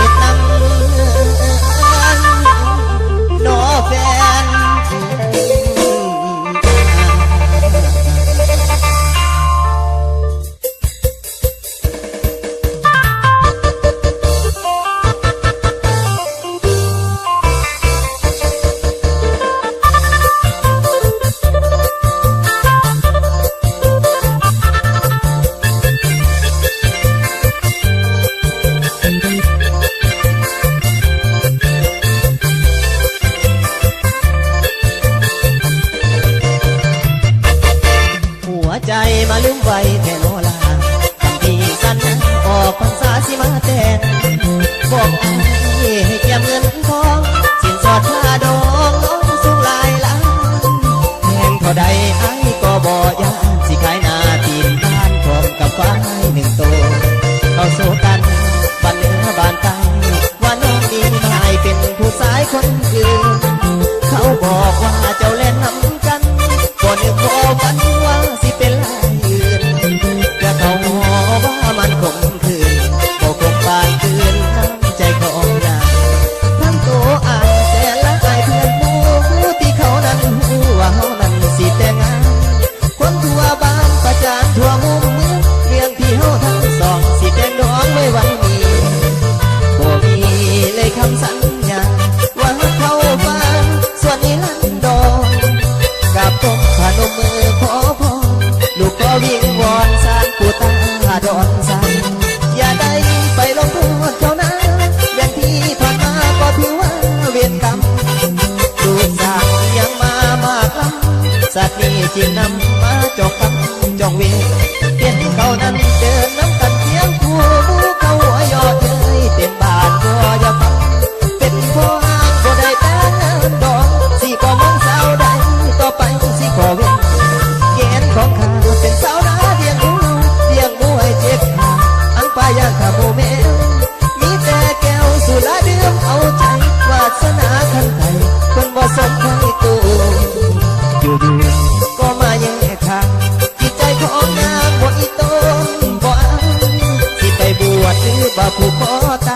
ดน้ำนอแฟนใจมาลืมไว้แค่โนลาคำที่สัญญาออกพรรษาสิมาแทนบอกไอ้ให้เก็บเงินทองสินสอดค่าดองน้องสูงหลายล้านแพงเท่าใดไอ้ก็บ่ยานสิขายหน้าตีนบ้านพร้อมกับควายหนึ่งตัวเข้าสู่กันบ้านเหนือบ้านใต้ว่าน้องดีนายเป็นผู้ชายคนอื่นเขาบอกว่าเจ้าเล่นน้ำกันก่อนนึกว่าฝันว่าสิเป็นลายอื่นก็เขาว่ามันคงคืนบอกคงปานคืนน้ำใจของนางทั้งตัวอ่านแต่ละใจเพื่อนหมู่ที่เขานั้นหูว่าเขานั้นสิแต่งงานคนทั่วบ้านประจานทั่วมุมเมืองเรื่องที่เขาทั้งสองสิแต่งดองไม่วันนี้บ่มีเลยคำสัญญาว่าเขาฟังส่วนนี้ลันดอนกับผมพนมมือขอพรลูกขอวิ่งวอนสารปู่ตาดอนสันอย่าได้ไปลงโทษเขานะอย่างที่ผ่านมาก็ถือว่าเวรกรรมดูสากยังมามากล้ำสัตว์นี้จึงนำมาจอกฟังจองเวรเห็นเขานั้นเดินน้ำกันเที่ยงคู่มูเขาหัวยอดเลยเต็มบ้านก็อย่าฟังเป็นพ่อห้างก็ได้แต่ดองสิก็มองสาวใดต่อไปสิขอเว้นเกณฑ์ของข้าเป็นสาวนาเลี้ยงหมูให้เจ็บขาอังปายาข้าโมเมลมีแต่แก้วสุราดื่มเอาใจวาสนาขันไทยคนบ่สมให้ตัวอยู่ก็มาแย่ทางจิตใจของนางบ่อีต้นบ่อังสิไปบวชหรือบ่ผูกคอตา